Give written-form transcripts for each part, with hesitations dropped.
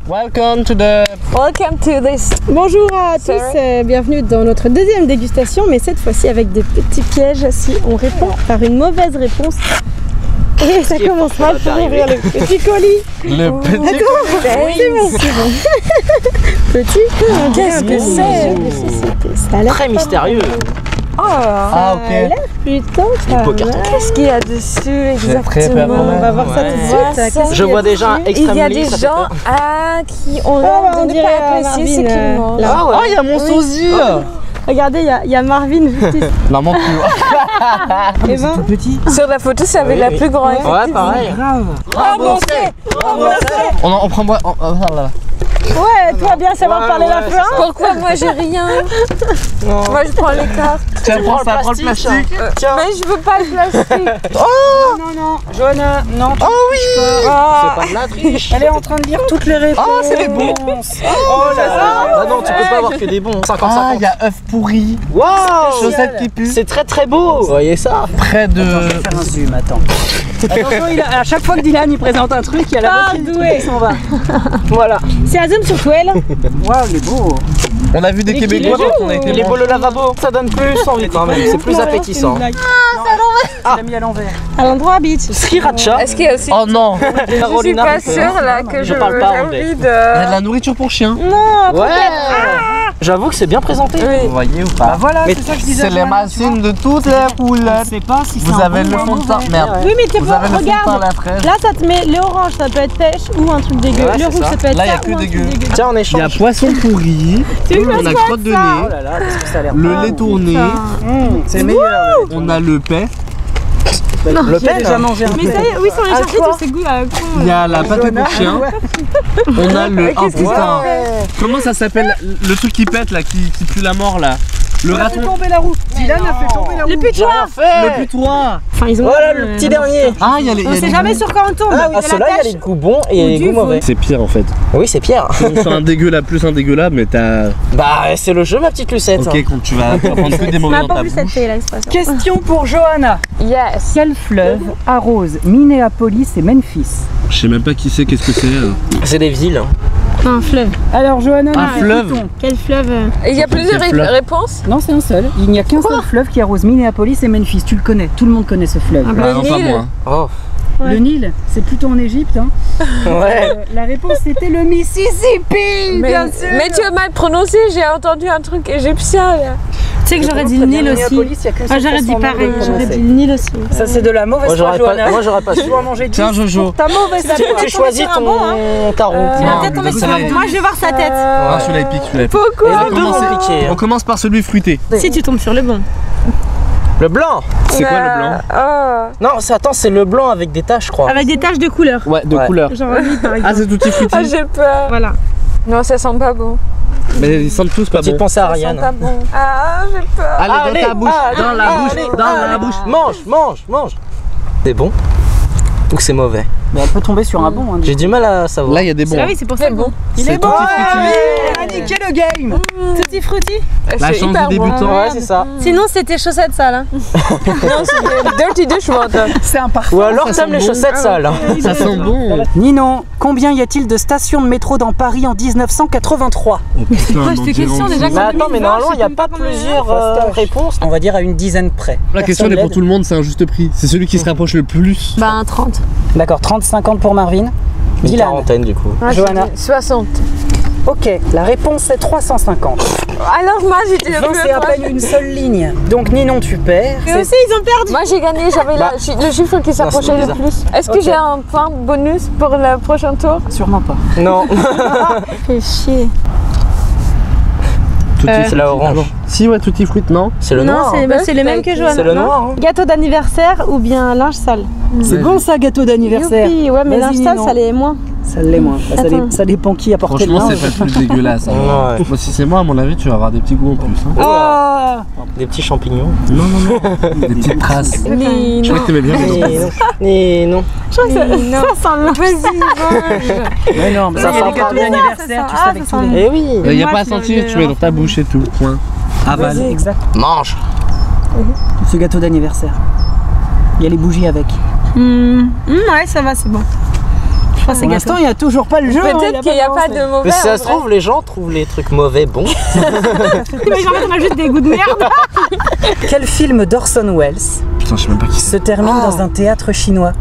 Welcome to this. Bonjour à tous, bienvenue dans notre deuxième dégustation, mais cette fois-ci avec des petits pièges si on répond par une mauvaise réponse. Et ça commence mal pour ouvrir le petit colis. Le petit colis. C'est bon, c'est bon. Petit colis. Qu'est-ce que c'est? Ça a l'air très mystérieux. Ah ok. Ça a l'air plutôt Du poker. Qu'est-ce qu'il y a dessus exactement? On va voir ça tout de suite. Qu'est-ce Je vois déjà un Il y a extrêmely, des ça fait gens peur. qui ont on l'air de ne dirait pas apprécier ce Marvin, qu'ils mangent. là. Ah ouais. Oh, il y a mon sosie. Regardez, il y a Marvin juste ici. Non, mon plus. Et ben, Petit. Sur la photo, c'est avec la plus grande. Ouais, pareil. Remboursé. On prend moi. ouais, toi bien savoir Ouais, parler la ouais, fin. Pourquoi moi j'ai rien? Moi je prends les cartes. Tiens, prends ça, prends le plastique. Tiens. Mais je veux pas le plastique. Non, Johanna, non. Oh oui. C'est pas de la triche. Elle est en train de lire toutes les réponses. Oh, c'est les bons. Oh là là. Ah non, tu peux pas avoir que des bons. 50-50. Ah, il y a œuf pourri. Waouh. Chaussettes qui puent. C'est très très beau. Vous voyez ça? Près de. Je vais faire un zoom, attends. Attention, à chaque fois que Dylan il présente un truc, il y a la voiture doué. qui s'en va. Voilà. C'est un zoom sur toi, là. Waouh, il est beau. On a vu des Québécois quand on a été Il est beau manger. le lavabo. Ça donne plus envie quand même. C'est plus appétissant. Il l'a mis à l'envers. À l'endroit, bitch. Sriracha. Est-ce qu'il y a aussi... Oh non. Je suis Carolina pas Reaper. sûre là que Je parle pas j'ai anglais. envie Il y a de de... la nourriture pour chien. Non, Ouais. J'avoue que c'est bien présenté. Vous voyez ou Bah pas? voilà, Mais c'est ça que je disais. C'est les machines de toutes les couleurs. Je sais pas si c'est Vous un avez bon le ou un fond de teint. mauvais. Merde. oui, mais t'es Vous pas. avez le fond de teint à Regarde. la fraîche. Là, ça te met le orange, ça peut être pêche ou un truc dégueu. Ouais, Le c'est rouge, ça. ça peut être Là, il y a ça que ou un truc dégueu. dégueu. Tiens, en Il y a échange. poisson pourri. On a crotte de Oh nez. là là, qu'est-ce que ça a l'air Le bon. lait tourné. C'est meilleur. On a le paix. Le Qui a pen. déjà mangé un Mais ça y est, oui, sans les chercher tous ces goûts là. Il y a la pâte pour chien. On a le. Oh putain. Comment ça s'appelle le truc qui pète là, qui pue la mort là? Le Il a fait raton. tomber la roue. Dylan a fait tomber la roue. Le putois. Le putoir. Enfin, ils ont. Voilà le petit dernier. Ah, il y a les. On sait jamais sur quoi on tombe. Ah, Il y a la ceux-là, il y a tâche. les goûts bons et Ou les du goûts mauvais. C'est pire en fait. Oui, c'est Pierre. C'est un dégueu là, plus un dégueu là, mais t'as. Bah, c'est le jeu, ma petite Lucette. Ok, quand tu vas prendre que des On mauvais n'a dans pas ta vu cette bouche. fille là, l'expression. Question pour Johanna. Yes. Quel fleuve arrose Minneapolis et Memphis? Je sais même pas qui c'est, qu'est-ce que c'est. C'est des villes. Un fleuve. Alors Johanna, Un fleuve. écoutons. Quel fleuve? Et il y a plusieurs Quel fleuve. réponses. Non, c'est un seul. Il n'y a qu'un seul fleuve qui arrose Minneapolis et Memphis. Tu le connais. Tout le monde connaît ce fleuve. Ah bah, Ah non, pas Nil. moi. Oh. Ouais. Le Nil, c'est plutôt en Égypte. Hein. Ouais. La réponse c'était le Mississippi, Mais, bien sûr. mais tu as mal prononcé, j'ai entendu un truc égyptien là. Tu sais que j'aurais dit le Nil aussi. Minneapolis, il y a qu'un Ah, seul j'aurais façon dit de pareil, j'aurais prononcer. dit le Nil aussi. Ça c'est de la mauvaise Moi, foi, j'aurais Johanna. pas su. Tu dois manger 10 Tiens, Jojo. ta mauvaise foi. Tu choisis ton tarot. Il va Non, peut-être tomber mais sur ça un. va. Moi, je vais voir sa tête. Ah, celui-là il pique, celui-là il pique. Pourquoi? Et les deux vont piquer. On commence par celui fruité. Si tu tombes sur le bon. Le blanc. C'est quoi le blanc? Oh. Non, attends, c'est le blanc avec des taches, je crois. Avec des taches de couleur. Ouais, de Ouais. couleur. Genre lui par Ah, exemple. c'est tutti frutti. Ah, j'ai peur. Voilà. Non, ça sent pas bon. Mais ils sentent tous pas Petite bon. pensée à Ça sent Ariane. pas bon. Ah, j'ai peur. Allez, dans ta bouche, dans la bouche, allez, dans la allez. bouche. Mange. C'est bon ou c'est mauvais? Mais elle peut tomber sur un bon. Hein, J'ai du mal à savoir. Là, il y a des bons. Ah oui, c'est pour ça. C'est bon. Il est C'est bon. tutti frutti. Elle a niqué le game. Tutti frutti. La C'est chance hyper du bon. débutant. Ouais, c'est ça. Sinon, c'était chaussettes sales. Hein. Non, c'est Dirty Dishwater. C'est un parfum. Ou alors Ça t'aimes sent les bon. chaussettes sales. Ça sent bon. Ninon, combien y a-t-il de stations de métro dans Paris en 1983? Oh putain, Moi, je te question déjà. Mais attends, mais normalement il n'y a pas Comment plusieurs réponses. On va dire à une dizaine près. La question elle est pour tout le monde, c'est un juste prix. C'est celui qui se rapproche le plus. Bah, un 30. D'accord, 30-50 pour Marvin. Une Dylan. quarantaine du coup. Ah, Johanna. 60. Ok, la réponse est 350. Alors moi, j'étais Donc c'est à peine une seule ligne. Donc Ninon, tu perds. Mais aussi, ils ont perdu. Moi, j'ai gagné, j'avais Bah. le chiffre qui s'approchait le bizarre. plus. Est-ce que Ok. j'ai un point bonus pour le prochain tour? Sûrement pas. Non, Fais chier. Tutti c'est la frutti. orange. Ah non. Si, ouais, tutti frutti, non. C'est le Non, noir. c'est hein. bah, c'est les mêmes que Johanna. C'est le non noir. hein. Gâteau d'anniversaire ou bien linge sale. C'est bon ça, gâteau d'anniversaire. Youpi, ouais, mais Vas-y, linge sale, Ninon. ça l'est moins. Ça l'est moins. Bah, Attends. ça dépend qui a porté le Franchement, linge. c'est pas plus dégueulasse. hein. Ouais. Moi, si c'est moi, à mon avis, tu vas avoir des petits goûts en plus. hein. Ah, Des petits champignons. Non, non, non. Des petites traces. Je croyais que t'aimais bien les Et non. Et non. Je crois que ça sent le vas-y, mange. mais non, mais Ça ça, il y a sent des gâteaux pas. d'anniversaire, tu Ah, sais, avec ça tous sent les... Eh oui. Il n'y a Moi, pas à je sentir, le- tu mets dans ta bouche et tout. Point. Aval. Exact. Mange. Ce gâteau d'anniversaire. Il y a les bougies avec. Ouais, ça va, c'est bon. crois que c'est Pour l'instant, il n'y a toujours pas le jeu. Peut-être qu'il n'y a pas de mauvais. Mais si ça en se vrai. trouve, les gens trouvent les trucs mauvais bons. Mais genre, on a juste des goûts de merde. Quel film d'Orson Welles Putain, je sais même pas qui c'est. se termine dans un théâtre chinois?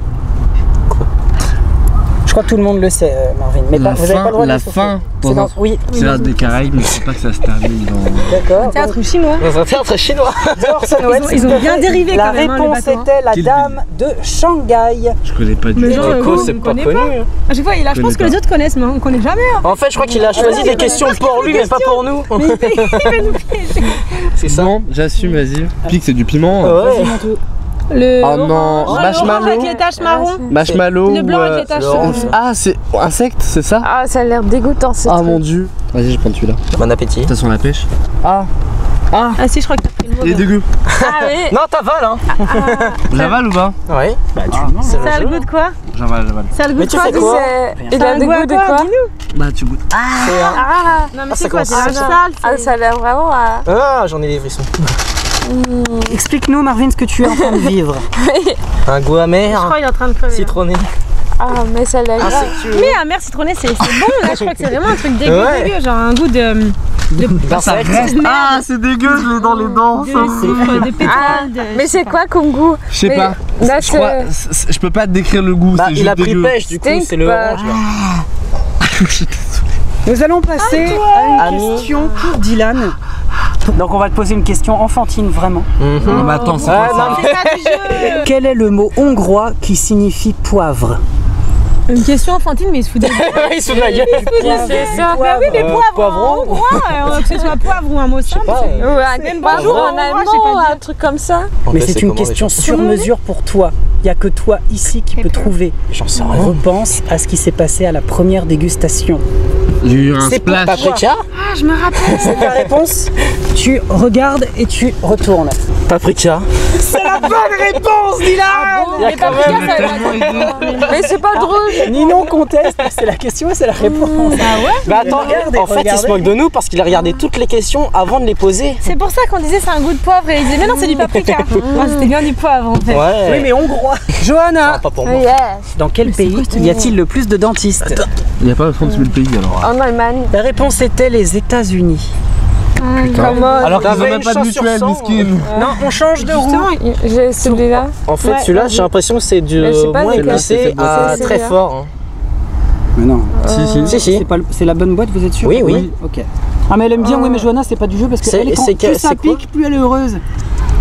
Je crois que tout le monde le sait, Marvin. Mais La vous n'avez pas le droit de la le souffler. fin C'est dans... Oui, C'est l'art des Caraïbes, mais je sais pas que ça se termine dans. d'accord. Théâtre chinois. Dans un théâtre chinois. Orson Welles, Ils ont tout à bien fait. dérivé La quand même, hein, les réponse bateaux, hein. était la Kill Dame de Shanghai. Je connais pas du Mais tout. genre, Coco, on c'est pas connaît connu. pas. À chaque fois, je pense connais que les pas. autres connaissent, mais on connaît jamais. Hein. En fait, je crois qu'il a choisi des questions pour lui, mais pas pour nous. Mais il va nous piéger. C'est ça. Bon, j'assume, vas-y. Pique, c'est du piment. Ouais. Le Oh non, orange, marshmallow. avec les taches marron. Marshmallow. Le blanc ou, avec les taches l'orange. Ah, c'est insecte, c'est ça? Ah, ça a l'air dégoûtant ce Ah truc. mon dieu. Vas-y, je prends celui-là. Bon appétit. Ça sent la pêche. Ah. Ah. Ah si, je crois que t'as pris le Il est mauvais. dégueu. Ah oui. Non, t'avales, hein. J'avale ou pas? Ouais. Bah, Ah, c'est Ça a le jeu. goût de quoi? J'avale. Ça a le goût Mais de tu quoi? fais quoi? Il Ça a des goût à goûts de quoi? Dis-nous. Bah, tu goûtes. C'est un- Ah, Non mais Ah, c'est ça quoi? commence. C'est la salle. ah, ça a l'air vraiment à... Ah, j'en ai des frissons. Explique-nous, Marvin, ce que tu es en train de vivre. Un goût Je amer, crois qu'il est en train de crever. citronné, Ah, mais ça a l'air grave. insectueux. Mais amer citronné, c'est bon. Là, je crois que c'est vraiment un truc dégueu, Ouais. dégueu, genre un goût de D'insectes. Ah, c'est dégueu, je l'ai dans les dents. soufre, de pétrole. Ah, mais c'est quoi comme goût? Je sais Mais pas. là, Je crois. Je peux pas te décrire le goût, Bah, c'est il juste a pris dégueu. pêche, du coup, Stink c'est le pas. orange là. Nous allons passer à une Ami. question pour Dylan. Donc on va te poser une question enfantine, vraiment. Non, mais attends, c'est Ah, quoi non, ça? C'est ça du jeu. Quel est le mot hongrois qui signifie poivre? Une question enfantine, mais il se fout des il se fout de la gueule. C'est ça. Bah oui, mais poivre en poivron. hongrois, que ce soit poivre ou un mot simple. pas, c'est- Ou un Même poivron bonjour, en moi, je sais allemand, pas un truc comme ça. Mais c'est une question sur mesure pour toi. Il n'y a que toi ici qui peux trouver. J'en sais rien. Repense à ce qui s'est passé à la première dégustation. J'ai eu un C'est pour splash. paprika. Ah, je me rappelle. C'est ta réponse? Tu regardes et tu retournes. Paprika. C'est la bonne réponse, Dylan! Il y a Mais quand paprika, même. ça a l'air... Mais c'est pas drôle. Ninon conteste, c'est la question, c'est la réponse. Bah attends, Regardez, en fait, il se regardez. moque de nous parce qu'il a regardé toutes les questions avant de les poser. C'est pour ça qu'on disait c'est un goût de poivre et il disait mais non, c'est du paprika. Ah, c'était bien du poivre en fait. Ouais. Oui, mais hongrois. Johanna, Ah, pas pour moi. Yes. dans quel pays y a-t-il le plus de dentistes? Il n'y a pas 30 000 pays alors. En Allemagne. La réponse était les États-Unis. Comment? Alors qu'ils ont T'avais même une pas de chance sur mutuelle, 100, miskin. Non, on change de roue. J'ai celui-là. En fait, Ouais, celui-là, vas-y. j'ai l'impression que c'est du Mais je sais pas moins lequel. épicé à C'est très celui-là. fort. hein. Mais non. Si, si. C'est la bonne boîte, vous êtes sûr? Oui, oui. Ok. Ah, mais elle aime bien, oui, mais Johanna, c'est pas du jeu parce que C'est- elle, quand c'est plus que- ça c'est quoi pique, plus elle est heureuse.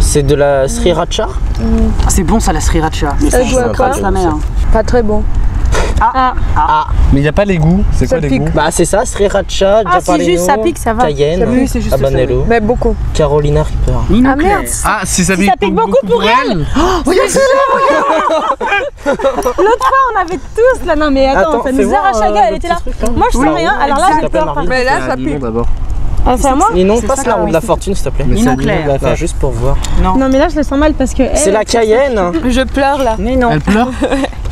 C'est de la sriracha. Ah, c'est bon ça, la sriracha. Mais Ça ça, goûte à je quoi passe la mer. Pas très bon. Mais il n'y a pas les goûts. C'est quoi les pique. goûts? Bah c'est ça, sriracha, Ah, si Giappalino, juste ça pique, ça va. Cayenne, Oui, c'est juste ça, Habanero, Mais beaucoup. Carolina Reaper. Ninon Ah merde. Ah, si ça Si ça pique beaucoup pour elle. L'autre fois on avait tous là, non mais attends, ça nous fais-moi, arrache la gueule, elle le était petit là. truc, là. Moi je Oui. sens rien, alors là Ça j'ai s'appelle peur. Marvin. Mais là, ça Ninon pique. d'abord. Ah, c'est à moi? Ninon, C'est passe ça, la roue oui, de la c'est- fortune s'il te plaît. Mais Ninon c'est Claire. Ninon, Enfin, juste pour voir. Non. Non mais là je le sens mal parce que elle, C'est la Cayenne. Je pleure là. Ninon. Elle pleure?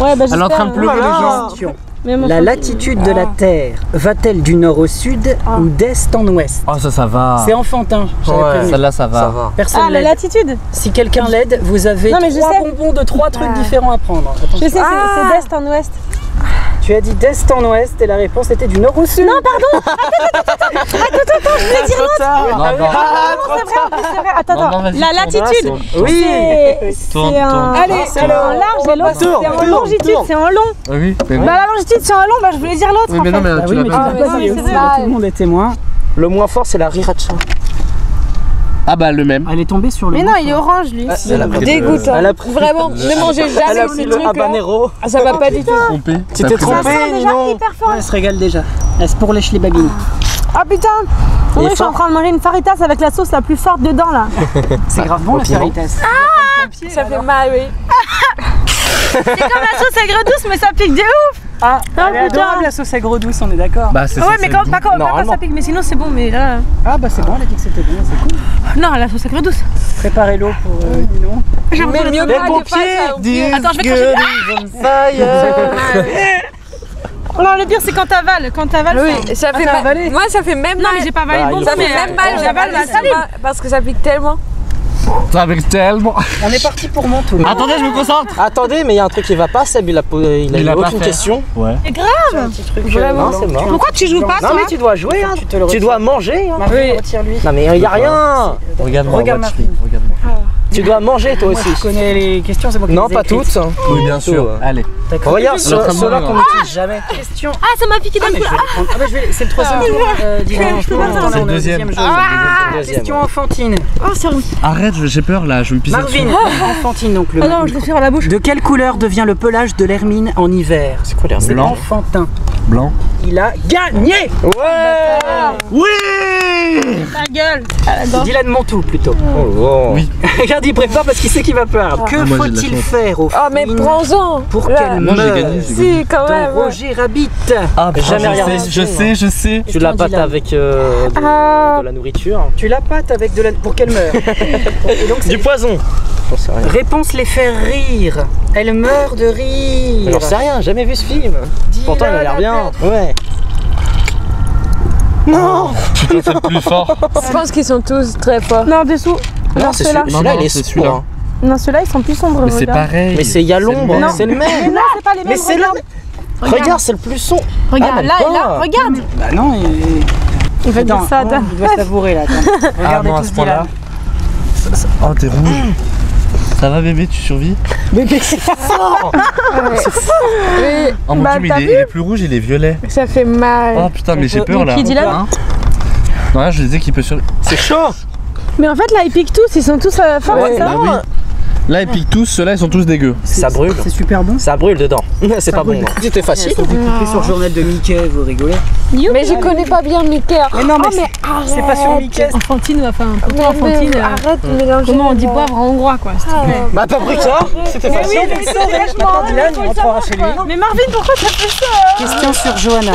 Ouais bah Elle est en train de j'espère, pleurer hein. les gens. Question. Mais mon La frère- latitude de la Terre va-t-elle du nord au sud ou d'est en ouest? Oh, ça va. C'est enfantin, j'avais Ouais. prévenu. Celle-là, ça Ça va. va. Personne Ah la l'aide. latitude. Si quelqu'un l'aide, vous avez Non, mais je 3 sais. bonbons de 3 trucs Ah. différents à prendre. Je Attention. sais c'est d'est en ouest. Tu as dit d'est en ouest et la réponse était du nord au sud. Non, pardon. Trop tard. Non, non. C'est vrai, c'est vrai. Attends, Non, non, attends. vas-y, La tourne. latitude. Oui. C'est Tourne, un. tourne. Allez, Tourne. alors en large et l'autre Tourne, c'est en tourne, longitude, tourne. c'est en long. Ah oui, mais non. Bah la longitude c'est en long, bah je voulais dire l'autre Oui, en mais non, fait. mais Ah tu oui, l'as mais tu pas l'as dit. pas c'est dit. vrai. Là, tout le monde est témoin. Le moins fort, c'est la Riracha. Ah bah le même. Elle est tombée sur le. Mais non, il est orange lui. Elle a pris Dégoûtant. Elle a pris- Vraiment, ne mangez Elle a jamais pris ces le trucs là. habanero. Ça va pas du tout. Trompé. Tu T'as t'es pris trompé, Ça sent déjà Ninon. hyper fort. Elle se régale déjà. Elle se pourlèche les babines. Ah putain. Il est Oui, je suis en fort. train de manger une faritas avec la sauce la plus forte dedans là. C'est grave bon la Compliment. faritas. Ça fait mal, oui. C'est comme la sauce aigre douce mais ça pique de ouf. Ah, elle est putain. adorable la sauce aigre douce, on est d'accord. Bah c'est Ouais ça. mais quand, pas quand Normalement. ça pique, mais sinon c'est bon mais là. Ah bah c'est bon, elle a dit que c'était bon, c'est cool. Non, la sauce aigre douce. Préparez l'eau pour Ninon. J'ai Mais l'impression mieux d'être- pas de face à oublier. Attends, je vais cracher. Non, le pire c'est quand t'avales. Quand t'avales. Oui, ça fait t'as mal. avalé? Moi, ça fait même Non mal. mais j'ai pas avalé Bah, le bon il coup, Ça faut fait mais même mal. j'avale ma J'avale salive. parce que ça pique tellement. Ça avec tellement. On est parti pour mon tour. Attendez, je me concentre. Attendez, mais il y a un truc qui va pas, Seb, il a eu aucune question. Ouais. C'est grave. Non, c'est mort. Pourquoi tu joues pas Non, toi? mais tu dois jouer, hein. te le Tu dois manger, hein. Marvin, retire-lui. Non, mais il y a rien. Regarde-moi, Regarde ma fille. regarde-moi. Tu dois manger, toi Moi, aussi. je connais les questions, c'est moi qui Non, les ai pas écrites. toutes. Oui, bien sûr. Allez. D'accord. Regarde Elle est en train de ceux-là mourir, qu'on hein. n'utilise jamais. Question. Ah, c'est ma fille qui Ah, donne mais coup. je vais les prendre. Ah, bah, c'est le troisième tour. je peux pas faire. C'est le deuxième. jeu. Deuxième, Question ouais. enfantine. Oh, c'est rouge. Arrête, j'ai peur là, je me pisse Marvin, dessus. enfantine donc le. Ah non, je le fais à la bouche. De quelle couleur devient le pelage de l'hermine en hiver? C'est quoi les Blanc. Enfantin. Blanc. Il a gagné. Ouais. Oui. Ta gueule. À la gorge. Dylan Montou plutôt. Oh. Oui. Regarde, il prépare parce qu'il sait qu'il va perdre. Que moi, j'ai de la faut-il chance. faire au Oh, mais film prends-en. pour Là. qu'elle Non, j'ai meure gagné. Si, quand même. dans Roger Rabbit? Ah, Jamais regardé. je sais. Tu la pâtes Dylan. avec Ah. de la nourriture. Tu la pâtes avec de la... pour qu'elle meure. Et donc, Du poison. J'en sais rien. réponse les faire rire. Elle meurt de rire. J'en sais rien, jamais vu ce film. Pourtant, il a l'air bien. Ouais. Non. Putain, c'est le plus fort. Je pense qu'ils sont tous très forts. Non, dessous. Non, c'est celui-là. celui-là, Non, il est c'est sourd. celui-là. hein. Non, ceux-là, ils sont plus sombres. Mais c'est regarde. pareil. Mais c'est il y a l'ombre, même. c'est le Mais même. non, c'est pas les mêmes. Mais c'est le regarde. même. Regarde, c'est le plus son. Regarde, même là et pas. là, regarde. Bah non, Il va dire Attends, ça, Adam. il doit savourer là. Attends. Regardez non, à tous ce point-là. Dylan. Oh, t'es rouge. Ça va bébé, tu survis? Bébé, c'est fort. Oui, Oh mon Bah, dieu, t'as mais il est plus rouge, il est violet. ça fait mal. Oh putain, mais j'ai peur là. Qui dit là? Hein? Non, là, je disais qu'il peut survivre. C'est chaud. Mais en fait, là, ils piquent tous. Ils sont tous forts, Ouais, c'est ça? Bah oui. Là, ils piquent tous, ceux-là, ils sont tous dégueux. Ça brûle. C'est super bon. Ça brûle dedans. C'est pas bon. C'était facile. Faut découper sur le journal de Mickey, vous rigolez. Mais je connais pas bien Mickey. Mais non, mais Oh, mais c'est pas sur Mickey. Enfantine, enfin, pour toi, Mais Enfantine. arrête de mélanger. Comment on dit les poivre en hongrois, quoi, s'il te plaît. Bah, paprika. C'était facile. Maintenant Dylan, il rentrera chez lui. Mais Marvin, pourquoi ça fait ça? Question sur Johanna.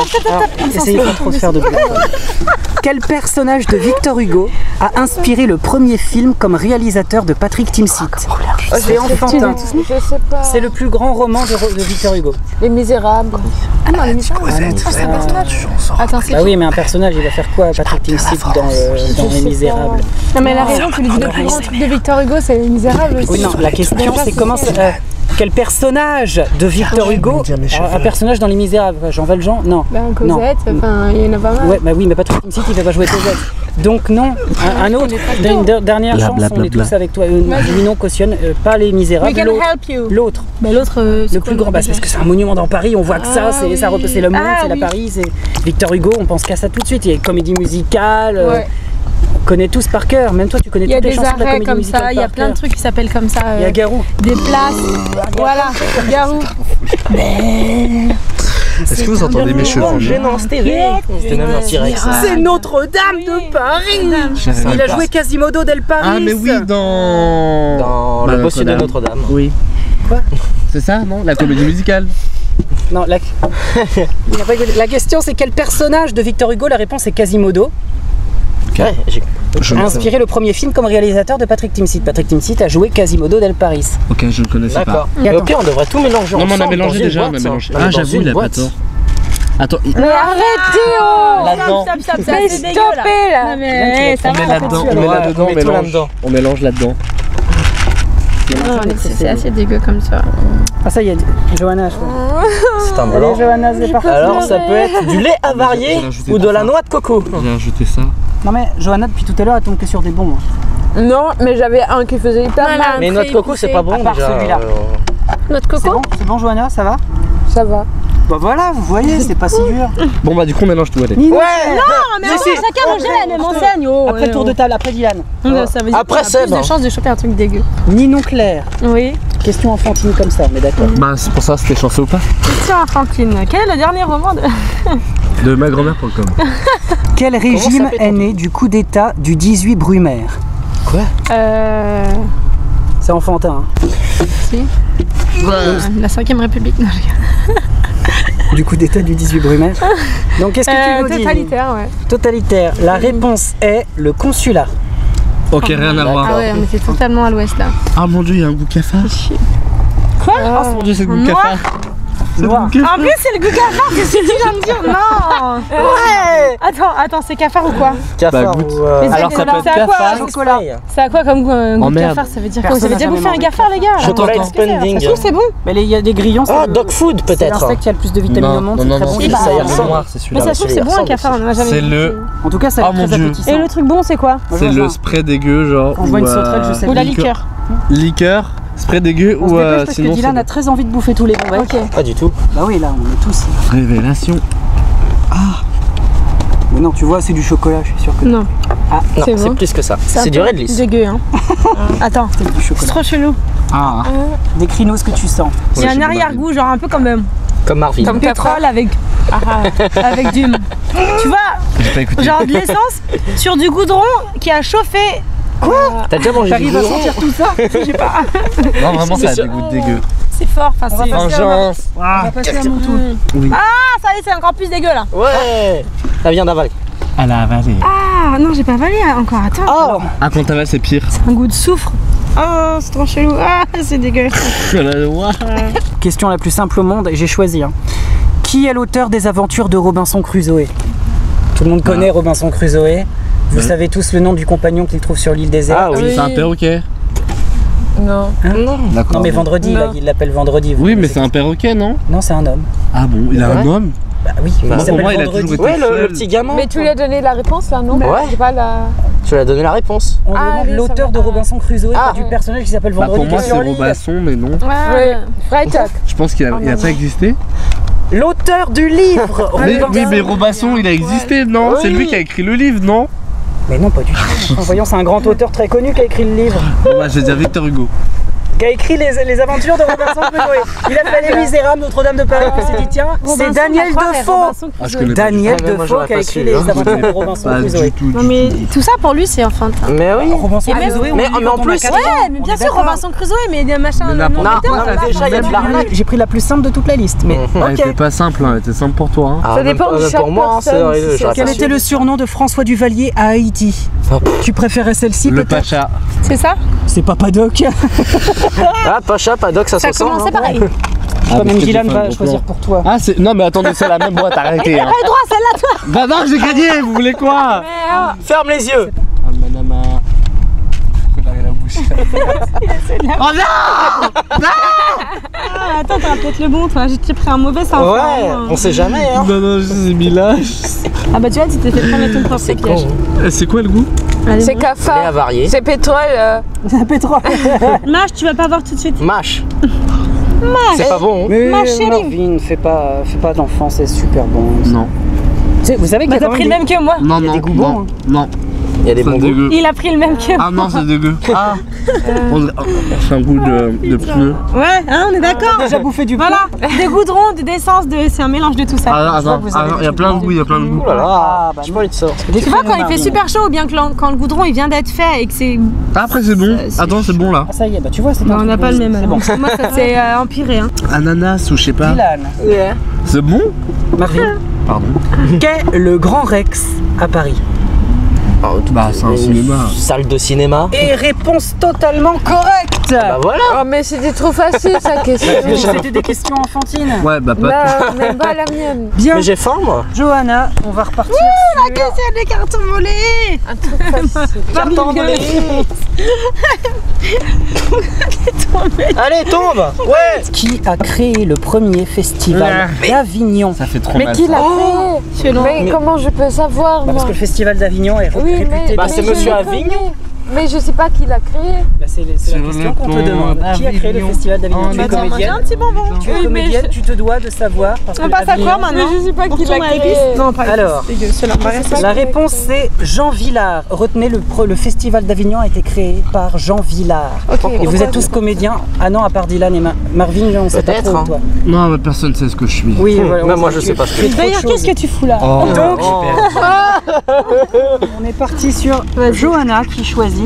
Essayez pas trop de faire de bruit. Quel personnage de Victor Hugo a inspiré le premier film comme réalisateur de Patrick Timsit? C'est enfantin. Je sais pas. C'est le plus grand roman de Victor Hugo. Les Misérables. Ah non, les Misérables. C'est un personnage. Attends, c'est Bah oui, mais un personnage, il va faire quoi, Patrick Timsit, dans Les Misérables? Non, mais elle a raison, tu lui dis le plus grand truc de Victor Hugo, c'est les Misérables aussi. Oui, non, la question c'est comment ça... quel personnage de Victor Hugo, un personnage dans Les Misérables, Jean Valjean? Non. Ben, Cosette, enfin, il y en a pas mal. Ouais, bah oui, mais Patrick Timsit, il va pas jouer Cosette. Donc non, un autre, une dernière Bla, chance, bla, on bla, est bla. tous avec toi. Oui, non, cautionne, pas Les We Misérables, can l'autre. help you. L'autre, Ben, l'autre, le plus grand, bah, c'est parce que c'est un monument dans Paris, on voit que ça, Ah, oui. c'est le monde, Ah, c'est la oui. Paris, c'est Victor Hugo, on pense qu'à ça tout de suite. Il y a une comédie musicale, Ouais. on connaît tous par cœur, même toi tu connais Il y a toutes les des chansons de la arrêts comédie comme musicale ça, il y a par plein de cœur. trucs qui s'appellent comme ça. Il y a Garou. Des places. Voilà, Garou. Est-ce que vous entendez mes cheveux? Gênant, c'était même un T-Rex. C'est Notre-Dame de Paris. Il a joué Quasimodo del Paris. Ah, mais oui, dans. Dans Bah, le bossu de Notre-Dame. Notre-Dame. Oui. Quoi? C'est ça, non? La comédie musicale. Non, la question c'est quel personnage de Victor Hugo? La réponse est Quasimodo. Ouais, A inspiré le premier film comme réalisateur de Patrick Timsit. Patrick Timsit a joué Quasimodo del Paris. Ok, je ne connaissais pas. D'accord. Et Mais au attends. pire, on devrait tout mélanger Non, mais ensemble. on a mélangé dans une déjà, on a boîte, mélangé. ça. Ah, Dans j'avoue, une il a pas boîte. tort. Attends, Mais arrêtez, oh! là-dedans. Mais stoppez là! Non, mais ça On met va. là-dedans, on on met met là-dedans, tout on mélange. là-dedans. On mélange là-dedans. C'est assez dégueu comme ça. Ah ça y est, Johanna je crois. C'est un Allez blanc. Johanna, c'est parti. Alors, ça peut être du lait avarié J'ai rajouté ou de tout la ça. noix de coco. J'ai ajouté ça. Non mais Johanna depuis tout à l'heure elle tombe que sur des bons. hein. Non, mais j'avais un qui faisait hyper Voilà. mal. Mais noix de coco, c'est pas bon À part déjà. celui-là. Notre C'est coco. bon Johanna, ça va? Ça va. Bah voilà, vous voyez, c'est pas si dur. Bon, bah, du coup, on mélange tout, allez. Ni non. Ouais. Mais chacun manger la même enseigne. Après tour de table, après Dylan. Ça veut dire Après qu'on a plus Seb. de chances de choper un truc dégueu. Ninon Claire. Oui. Question enfantine comme ça, mais d'accord. Bah, c'est pour ça, c'était chanceux ou pas? Question enfantine. Quel est le dernier roman de... De ma grand-mère.com. Quel régime s'appelle est né du coup d'état du 18 Brumaire? C'est enfantin. Hein. Si. La 5ème République. Non, Du coup d'état du 18 Brumaire. Donc qu'est-ce que tu nous dis? totalitaire, ouais. Totalitaire. La réponse est le consulat. Ok, rien à voir. Ah ouais, mais c'est totalement à l'ouest là. Ah mon dieu, il y a un goût cafard. Ah mon dieu, c'est le goût Noir. cafard. Noir. En plus, c'est le goût cafard, qu'est-ce que tu viens de dire? Non. Ouais. Attends, attends, c'est cafard ou quoi? Cafard Bah, goûte. ou... Alors ça peut être C'est à quoi, cafard. chocolat. C'est à quoi comme goût de merde. cafard? Ça veut dire quoi? Personne Vous avez n'a déjà bouffé jamais un cafard, les gars? Chocolat Qu'est-ce que c'est? expanding. Ça se trouve, c'est bon. Mais il y a des grillons. Ah, c'est dog food c'est peut-être. l'insecte qui a le plus de vitamines au monde, c'est très bon. Et bah, ça y le ressemble. noir, c'est Mais celui-là. ça se trouve, c'est bon un cafard, on en a jamais C'est vu. le- En tout cas, ça a Oh l'air mon très Dieu. appétissant. Et le truc bon, c'est quoi? C'est le spray dégueu, genre. Quand je vois une sauterelle, je sais. Ou la liqueur. liqueur. Liqueur, spray dégueu On se ou dépêche parce que sinon. Dylan c'est- a très envie de bouffer tous les bons becs. Ok. Pas du tout. Bah oui, là, on est tous. Révélation. Mais non, tu vois, c'est du chocolat, je suis sûr que Non, Non, C'est c'est bon. plus que ça. un C'est du peu Redlis. dégueu, hein. Attends, c'est du c'est chocolat. trop chelou. Ah. Décris-nous ce que tu sens. Il y a un arrière-goût, genre un peu comme Comme Marvin. Comme pétrole avec du. Tu vois, J'ai pas écouté. genre de l'essence sur du goudron qui a chauffé. T'as déjà mangé du T'arrives à goudron? sentir tout ça? Non, vraiment, ça a sûr. des goûts dégueux. C'est fort, enfin c'est. Vengeance. On va passer à mon tour. Oui. Ah, ça y est, c'est encore plus dégueu là. Ouais. Ça vient d'avaler. À la avalée. Ah, non, j'ai pas avalé encore, attends. Oh. Ah, quand t'avales, c'est pire. Un goût de soufre. Oh, c'est trop chelou. Ah, c'est dégueu. Question la plus simple au monde, et j'ai choisi. Hein. Qui est l'auteur des aventures de Robinson Crusoe? Tout le monde connaît Robinson Crusoe. Vous savez tous le nom du compagnon qu'il trouve sur l'île déserte. Ah oui. C'est un perroquet. Non. D'accord. Non mais vendredi, Non. là, il l'appelle vendredi. vous Oui, le mais savez. c'est un perroquet, non? Non, c'est un homme. Ah bon, il a un Ouais. homme? Bah oui, Bah, il pour s'appelle moi, il a vendredi. toujours été- Ouais, le seul. petit gamin. Mais tu lui as donné la réponse là, non? Ouais. J'ai pas la. Tu lui as donné la réponse. On Ah, demande oui, l'auteur ça de va. Robinson Crusoe, Ah. pas du personnage qui s'appelle Bah, vendredi. pour moi, qui est c'est sur l'île. Robasson, mais non. Oui. Right talk. Je pense qu'il a, il a pas existé. L'auteur du livre Mais, Robinson- oui, mais Robasson, il a existé, non? C'est Oui. lui qui a écrit le livre, non? Mais non, pas du tout. En voyant, c'est un grand auteur très connu qui a écrit le livre. Bon, bah, je vais dire Victor Hugo. Qui a écrit les aventures de Robinson Crusoe. Il a fait Les Misérables, Notre-Dame de Paris. Il s'est dit, tiens, c'est Daniel Defoe. Ah, je connais pas. Daniel Ah, mais moi, Defoe j'aurais qui a pas écrit su, les hein. aventures de Robinson Pas Crusoe. du tout. Non, mais tout ça pour lui, c'est enfantin. Mais oui. Robinson Et même- Crusoe, on mais- le lit mais quand en on a plus- 4 ans. Ouais, mais On bien est sûr, d'accord. Robinson Crusoe, mais des machins. Mais non, n'importe non, quoi, non, ça, déjà, il y a de l'arnaque. J'ai pris la plus simple de toute la liste. Mais Elle était ok. pas simple, hein, elle était simple pour toi. Hein. Ah, Ça même dépend pas- de même chaque pour moi, hein, personne, c'est- si c'est- j'aurais Quel pas était su. le surnom de François Duvalier à Haïti? Tu préférais celle-ci Le peut-être? Pacha. C'est ça? C'est Papadoc. Ah, Pacha, Padoc, ça Ça se sent. commençait pareil. Toi, même parce que Dylan j'ai fait un va gros choisir plan. pour toi. Ah, c'est. Non, mais attendez, c'est la même boîte, arrêtez. Hein. Pas le droit, celle-là, toi. Bah non, j'ai gagné, vous voulez quoi? Ferme les yeux. Ah, manama. Pourquoi il a la bouche? Oh non! Ah, attends, t'auras peut-être le bon, toi. J'ai pris un mauvais, ça en fait Ouais, un. on sait jamais, hein. Non, non, je les ai mis là. Ah, bah, tu vois, tu t'es fait prendre ton propre C'est piège. con. C'est quoi le goût? Allez, C'est bon. Les cafard. avariés. C'est pétrole. C'est un pétrole. Mâche, tu vas pas voir tout de suite. Mâche. C'est pas bon. Mais Ma chérie. Marvin, fais pas d'enfant, c'est super bon. Non. Tu sais, vous savez qu'il y Bah, a t'as quand pris le même même que moi. Non, Il y a non, des goûts non, bons, hein. non. Il y a des C'est bons goûts. dégueu. Il a pris le même que moi. Ah non, c'est dégueu. Ah. C'est un goût de pneu. Ouais, hein, on est d'accord. déjà bouffé du Voilà, des goudrons, d'essence, c'est un mélange de tout ça. Ah, vois attends, que vous avez il y a plein de goûts, il y a plein de goûts. Oh là là, Ah, bah j'ai pas envie de ça. Tu vois, quand il fait super chaud, ou bien que quand le goudron il vient d'être fait et que c'est. Ah, après, c'est bon. Attends, c'est bon là. Ah, ça y est, bah tu vois, c'est Bah, un on n'a truc pas le bon. même C'est alors. bon. Parce que moi, ça s'est empiré. Hein. Ananas ou je sais pas. Dylan, C'est bon? Marvin, Pardon. qu'est le Grand Rex à Paris? Bah, c'est un Une cinéma. Salle de cinéma. Et réponse totalement correcte. Bah voilà. Oh, mais c'était trop facile sa question. C'était des questions enfantines. Ouais, bah, pas. Là, même pas la mienne. Bien, Mais j'ai faim, moi. Johanna, on va repartir sur C'est des cartons volés. Un truc facile. carton volé. Allez, tombe. Ouais. Qui a créé le premier festival d'Avignon? Ça fait trop Mais mal. qui l'a Oh, créé? Mais comment je peux savoir, Bah, moi? parce que le festival d'Avignon est Oui, réputé. mais, Bah, mais c'est je Monsieur le Avignon. connais. Mais je sais pas qui l'a créé. Bah, c'est la Sur question le qu'on te pont demande. Qui a créé le d'Avignon. festival d'Avignon? En Tu es attendant, comédienne. un petit bonbon. Tu es Oui, mais comédienne, tu te dois de savoir. Parce On que passe à Avignon- quoi maintenant? Mais je sais pas On qui l'a retourne à créé. l'épice? Non, pas Alors, c'est dégueu. Ceux-là, on va rester. La réponse c'est Jean Villard. Retenez le festival d'Avignon a été créé par Jean Villard. Et vous êtes tous comédiens. Ah non, à part Dylan et Marvin, on sait pas Peut-être, trop hein. toi. Non, mais personne sait ce que je suis. Oui, voilà, Même on moi, sait je que sais pas tu ce fais que trop de D'ailleurs, choses. qu'est-ce que tu fous là? Oh. Donc, on est parti sur Johanna qui choisit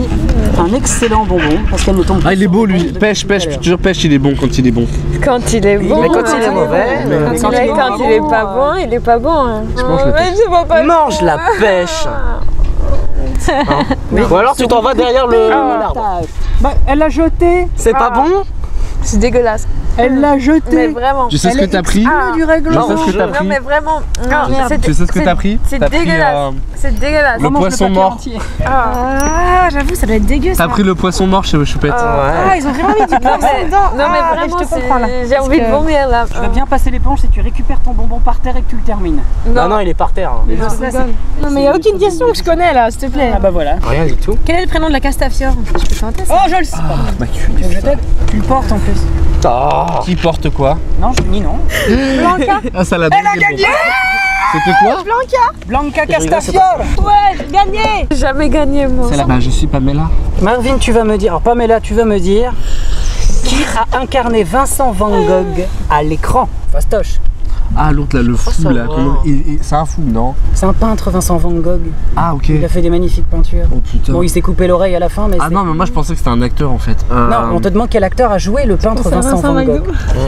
un excellent bonbon parce qu'elle ne tombe pas. Ah, il est sur beau le lui. bonbon Pêche, depuis pêche, tout à l'heure. toujours pêche, il est bon quand il est bon. Quand il est bon. Mais quand il est mauvais, Quand il est pas bon, il est pas bon. Hein. mange le Mais je vois pas. mange la pêche. Hein. Ou alors tu t'en vas derrière l'arbre. Bah, elle a jeté. C'est pas bon? C'est dégueulasse. Elle l'a Mais jeté. vraiment. Tu sais ce que t'as pris? Ah. Du règlement. Je sais ce que t'as Non, pris. mais vraiment. Non, Tu sais ce que t'as pris? C'est T'as pris, dégueulasse. C'est dégueulasse. le poisson mort. Ah. Ah, j'avoue, ça doit être dégueu ça. T'as pris le poisson mort chez Choupette. Ah, ils ont vraiment mis du poisson dedans. Non, mais Ah, vraiment, je te comprends là. j'ai envie de vomir là. Tu vas bien passer l'éponge si tu récupères ton bonbon par terre et que tu le termines. Non, il est par terre. Mais je sais, Non, mais il n'y a aucune question que je connais là, s'il te plaît. Ah bah voilà. Rien du tout. Quel est le prénom de la Castafiore? Je peux tenter ça. Oh, je le sais. Ma Tu veux que je t'aide? Tu le portes en plus. Qui porte quoi? Non, je dis non. Ah, ça l'a donné. Elle a gagné! C'était quoi? Blanca Castafiore. Ouais, gagné. J'ai jamais gagné moi. C'est là. Bah, je suis Pamela. Marvin, tu vas me dire, alors Pamela, tu vas me dire qui a incarné Vincent Van Gogh à l'écran. Fastoche. Ah, l'autre là, le fou ça là. va. C'est un fou, non? C'est un peintre, Vincent Van Gogh. Ah, ok. Il a fait des magnifiques peintures. Oh putain. Bon, il s'est coupé l'oreille à la fin, mais Ah c'est- non, mais moi je pensais que c'était un acteur en fait. Non, on te demande quel acteur a joué le peintre Vincent Van Gogh.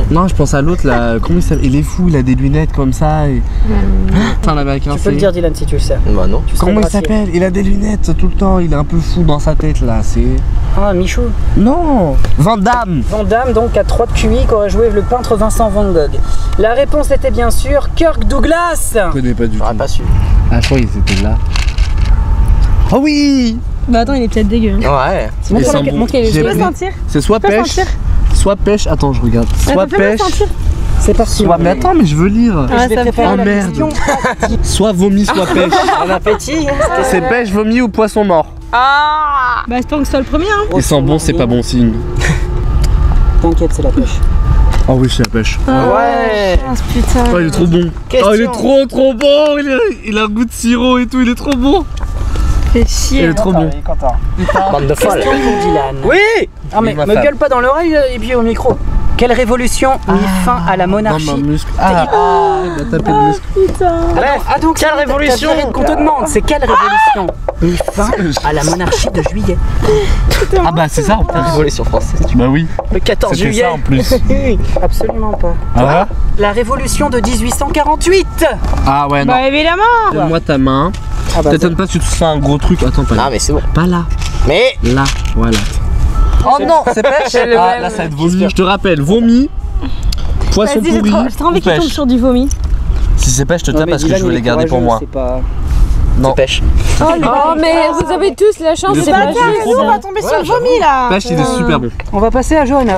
Non, je pense à l'autre là. Comment il s'appelle? Il est fou, il a des lunettes comme ça. Et... Putain, l'américain, Tu peux le dire, Dylan, si tu le sais. Bah non. Tu serais Comment il gracié. s'appelle? Il a des lunettes tout le temps. Il est un peu fou dans sa tête là. C'est. Ah, Michou. Non! Van Damme! Van Damme, donc, à 3 de QI, qui aurait joué le peintre Vincent Van Gogh. La réponse était bien sûr Kirk Douglas. Je connais pas du tout. J'aurais pas su. Ah, je crois qu'ils étaient là. Oh oui! Bah attends, il est peut-être dégueu. Ouais. Ils Montre-la- sont bons. montre-les les J'ai yeux. Tu peux pris- sentir? C'est soit peux pêche, sentir soit pêche. Attends, je regarde. Soit tu peux le pêche, sentir. C'est parti. soit. Mais attends, mais je veux lire. Ah, Je vais ça me préparer fait- la Oh, merde. question. Soit vomi, soit pêche. Bon appétit. C'est pêche, vomi ou poisson mort. Ah. Bah espérons que ce soit le premier hein. Ils sont bons, c'est pas bon signe. T'inquiète, c'est la pêche. Oh oui, c'est la pêche. Ouais. Ah, putain. Oh, il est trop bon. Question. Oh, il est trop bon. Il a un goût de sirop et tout. Il est trop bon. Fait Il chier. est trop bon. Bande de folles. Question pour Dylan. Oui. Ah mais Oui, ma me femme. gueule pas dans l'oreille et puis au micro. Quelle révolution mit fin à la Dans monarchie? ma muscle. Ah, il m'a tapé le muscle. Ah donc Quelle révolution qu'on te demande, c'est quelle révolution mit fin à la monarchie de juillet? Ah bah c'est ça en plus. Révolution française. Bah oui. Le 14 C'était juillet. ça en plus. Absolument pas. Ah ouais? La révolution de 1848. Ah ouais, non. Bah évidemment. Donne-moi ta main. Ah bah, T'étonnes pas si tu te sens un gros truc. Attends, pas Non là. mais c'est bon. Pas là. Mais. Là, voilà. Oh non, c'est pêche. le Ah même. là ça va être vomi. Je te rappelle, vomi, poisson Vas-y, pourri j'ai trop envie ou qu'il tombe pêche. sur du vomi. Si c'est pêche, je te non, tape mais parce que Dylan, je veux il les est garder pour courageux, moi. c'est pas... Non. C'est pêche. Oh, mais vous avez tous la chance, Il est c'est trop pas bon. juste. On va tomber sur le vomi là. Pêche, il est super bon. On va passer à Johanna.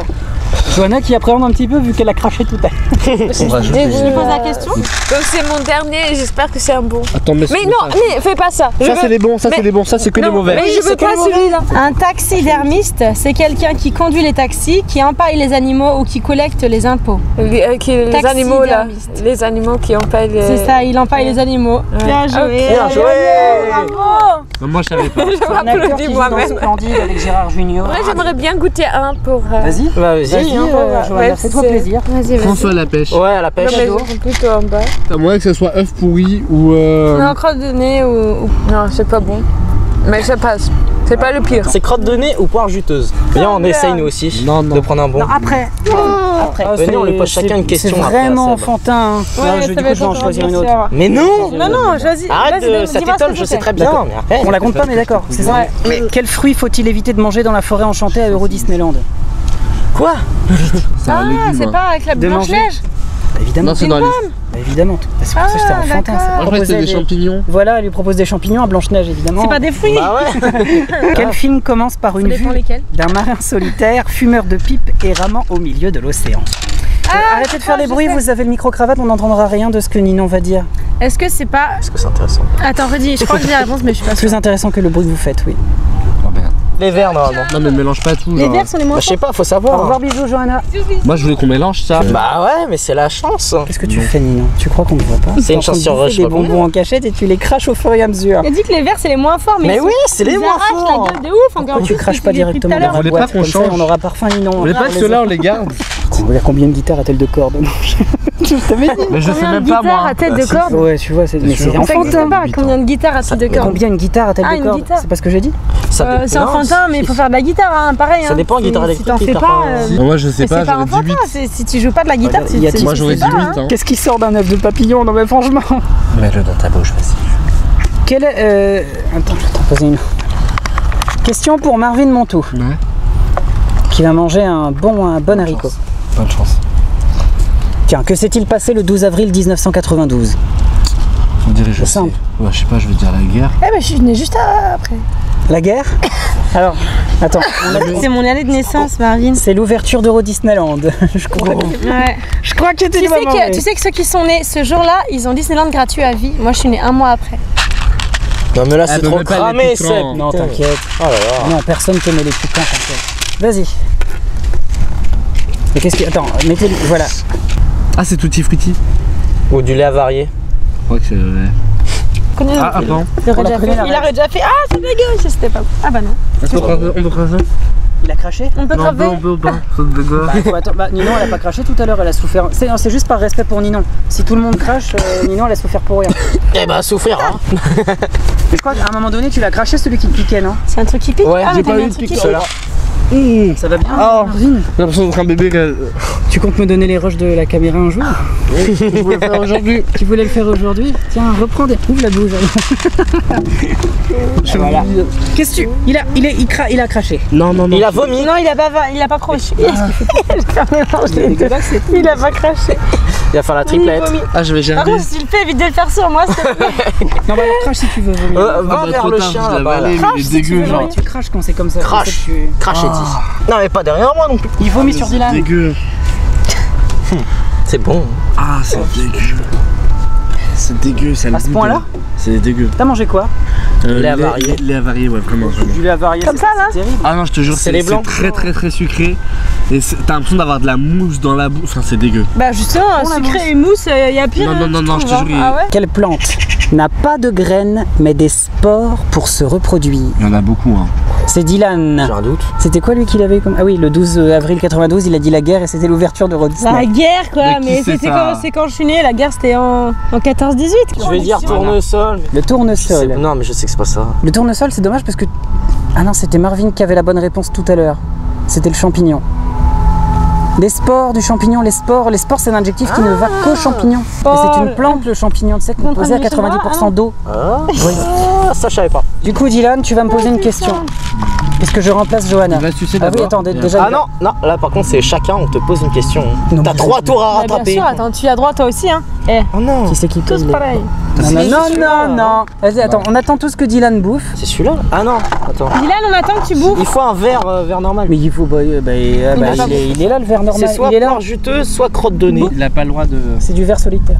Johanna qui appréhende un petit peu vu qu'elle a craché tout à l'heure. On va Je jeter. lui pose la question. Donc c'est mon dernier et j'espère que c'est un bon. Attends, mais Mais non, mais fais pas ça. Je ça veux- c'est les bons, ça mais- c'est les bons, ça c'est que les Non, mauvais. mais je veux pas celui-là. Un taxidermiste, c'est quelqu'un qui conduit les taxis, qui empaille les animaux ou qui collecte les impôts. Les animaux là. Taxidermiste. Les animaux qui empêchent les. C'est ça, il empaille les animaux. Bien joué. Bien joué. Non, moi je savais pas. C'est un acteur qui m'applaudis joue dans moi-même. Splendide avec Gérard Junior. Ouais, j'aimerais bien goûter un pour. Vas-y. Bah vas-y. Vas-y, Johanna, Ouais, fais-toi c'est- plaisir. Vas-y, vas-y. François la pêche. Ouais, à la Non, pêche. mais je suis plutôt en bas. À moins que ce soit œuf pourri ou. Non, crotte de nez ou. Non, c'est pas bon. Mais ça passe. C'est pas le pire. C'est crotte de nez ou poire juteuse. Viens, on essaye nous aussi Non, non. de prendre un bon. Non, après. Après. Venez, on lui pose chacun une question C'est après, vraiment Seb. enfantin. hein. Non, du coup, je vais en choisir une autre. Mais non. Non, non, choisis. Arrête Vas-y, de. Ça dis-moi ce t'étonne, que je sais c'est. très bien. D'accord. Mais après, On la compte pas, mais d'accord, c'est ça. Ouais. Mais quel fruit faut-il éviter de manger dans la forêt enchantée à Euro Disneyland? Quoi? C'est un Ah, légume. c'est hein. pas avec la De manger. Blanche-Neige. Bah, évidemment. Non, c'est dans les. Bah, évidemment. C'est pour ça que c'était Ah, enfantin. d'accord. ça. Moi je crois que c'était des Proposait champignons. Voilà, elle lui propose des champignons à Blanche-Neige, évidemment. C'est pas des fruits. Bah ouais. Quel film commence par une Ça dépend vue lesquels. d'un marin solitaire, fumeur de pipe et ramant au milieu de l'océan? Arrêtez de faire des je bruits, sais. vous avez le micro-cravate, on n'entendra rien de ce que Ninon va dire. Est-ce que c'est pas. Est-ce que c'est intéressant? Attends, redis, je crois que j'ai la réponse, mais je suis pas sûre. Plus intéressant que le bruit que vous faites, oui. Oh merde. Les verts normalement. Non, mais mélange pas tout. Les genre. verts sont les moins Bah je sais pas, faut Au savoir. revoir, bisous, Johanna. Moi je voulais qu'on mélange ça. Bah ouais, mais c'est la chance. Qu'est-ce que tu fais, Ninon? Tu crois qu'on ne voit pas? C'est une chance sur roche. je Des sais pas bonbons en cachette et tu les craches au fur et à mesure. Il a dit que les verts c'est les moins forts, mais Mais ils sont- oui, c'est les ils moins arrachent forts. la gueule de ouf. Encore Pourquoi tu plus craches que pas je l'ai pris tout directement à dans l'heure. la voulez boîte pas qu'on comme ça, change on aura parfum Ninon. Vous voulez pas que ceux-là on les garde? Regarde combien de guitares a-t-elle de cordes? Je t'avais dit. Mais je sais Combien de même pas guitares moi. à tête de Bah, corde? Ouais, tu vois, c'est mais sûr. c'est Ça existe enfantin. pas. Combien de guitares à tête de corde? Combien une guitare a-t-elle Ah, de une cordes? guitare. C'est pas ce que j'ai dit? C'est enfantin, mais il faut faire de la guitare, hein, pareil. Ça hein. dépend, guitare Si électrique, t'en fais guitare pas. pas- Moi je sais Mais pas, c'est pas j'aurais dit enfantin, 8. si tu joues pas de la guitare, Il y a- tu Moi j'aurais dit sais pas, 8. hein. Hein. Qu'est-ce qui sort d'un œuf de papillon? Non mais franchement. Mets-le dans ta bouche, vas-y. Quel est... Attends, je vais t'en poser une. Question pour Marvin Montou, Ouais. qui va manger un bon haricot. Bonne chance. Tiens, que s'est-il passé le 12 avril 1992? On dirait je sais. Simple. Ouais, je sais pas, je veux dire la guerre. Eh ben je suis née juste après. La guerre? Alors, attends. C'est mon année de naissance, Marvin. C'est l'ouverture d'Euro Disneyland. Je crois. Ouais. Je crois que tu étais Tu sais que ceux qui sont nés ce jour-là, ils ont Disneyland gratuit à vie. Moi, je suis née un mois après. Non mais là c'est me trop mets pas les cramé piquants. Seb. Non, t'inquiète. Oh là là. Non, personne te met les piquants, t'inquiète. Vas-y. Mais qu'est-ce que. Attends, mettez. Voilà. Ah, c'est Tutti Frutti. Ou du lait avarié. Je crois que c'est le lait. Ah, pardon. Il aurait déjà fait. Ah, c'est dégueu. C'était pas. Ah bah non. On peut faire ça? Il a craché? On peut Non, crever. on peut ou pas? C'est dégueu. Bah, faut attendre. Bah, Ninon, elle a pas craché tout à l'heure, elle a souffert. C'est juste par respect pour Ninon. Si tout le monde crache, Ninon, elle a souffert pour rien. Eh bah souffrir hein. Mais je crois qu'à un moment donné, tu l'as craché celui qui te piquait, non? C'est un truc qui pique. Ouais, ah, j'ai mais pas t'as mis eu un de truc pique, qui cela. Ça va bien, Oh. Marvin? J'ai l'impression d'être un bébé. Tu comptes me donner les rushs de la caméra un jour? Je voulais le faire aujourd'hui. Tu voulais le faire aujourd'hui? Tiens, reprends des. Ouvre la bouche. Voilà. Qu'est-ce que tu. Il a craché. Non, non, non. Il a vomi. Non, il a pas croché. Il a pas craché. Il va faire la triplette. Ah, j'ai un Par contre, si tu le fais, évite de le faire sur moi, s'il te plaît. Non, bah, crache si tu veux. vomir. Va vers le chien là-bas. là. Il est dégueu, genre. Tu craches quand c'est comme ça. Crache. comme ça, tu- Crachetti. Non mais pas derrière moi non plus. Il vomit sur Dylan. C'est dégueu. C'est bon. Ah, c'est dégueu. C'est dégueu, ça. À ce point-là? C'est dégueu. T'as mangé quoi? Lait avarié. Lait avarié, ouais, vraiment. Du lait avarié. Comme ça, là? C'est terrible. Ah non, je te jure, C'est les blancs. très très très sucré. Et t'as l'impression d'avoir de la mousse dans la bouche. Enfin, c'est dégueu. Bah, justement, Bon, la sucré et mousse, il y a pire. Non, je te jure. Ah ouais? Quelle plante n'a pas de graines mais des spores pour se reproduire? Il y en a beaucoup, hein. C'est Dylan. J'ai un doute. C'était quoi lui qu'il avait comme. Ah oui, le 12 avril 92, il a dit la guerre et c'était l'ouverture de Euro Disneyland. La guerre, quoi. Mais qui Mais c'est c'était ça? quand je suis née. La guerre, c'était en 14-18. Je vais dire tournesol. Le tournesol. Non mais je sais que c'est pas ça. Le tournesol, c'est dommage parce que. Ah non, c'était Marvin qui avait la bonne réponse tout à l'heure. C'était le champignon. Les spores du champignon, les spores c'est un adjectif qui ne va qu'aux champignons. Et c'est une plante le champignon, tu sais, composé à 90% d'eau. Ah, Oui. ça je savais pas. Du coup, Dylan, tu vas me poser une question. Puisque je remplace Johanna. Il va sucer Ah oui, d'abord. attends, déjà. Ah non, non, là par contre c'est chacun, on te pose une question. Non, T'as mais 3 tours à Bah, bien rattraper. sûr, attends, tu as droit toi aussi, hein. Eh, Oh non, Qui c'est qui tous paye pareil. Non. Vas-y, attends, on attend tous que Dylan bouffe. c'est celui-là. Ah non, attends. Dylan, on attend que tu bouffes. Il faut un verre normal. Mais il faut. Il est là le verre normal. C'est soit Il est là. poire juteuse, soit crotte de nez. Il a pas le droit de. C'est du verre solitaire.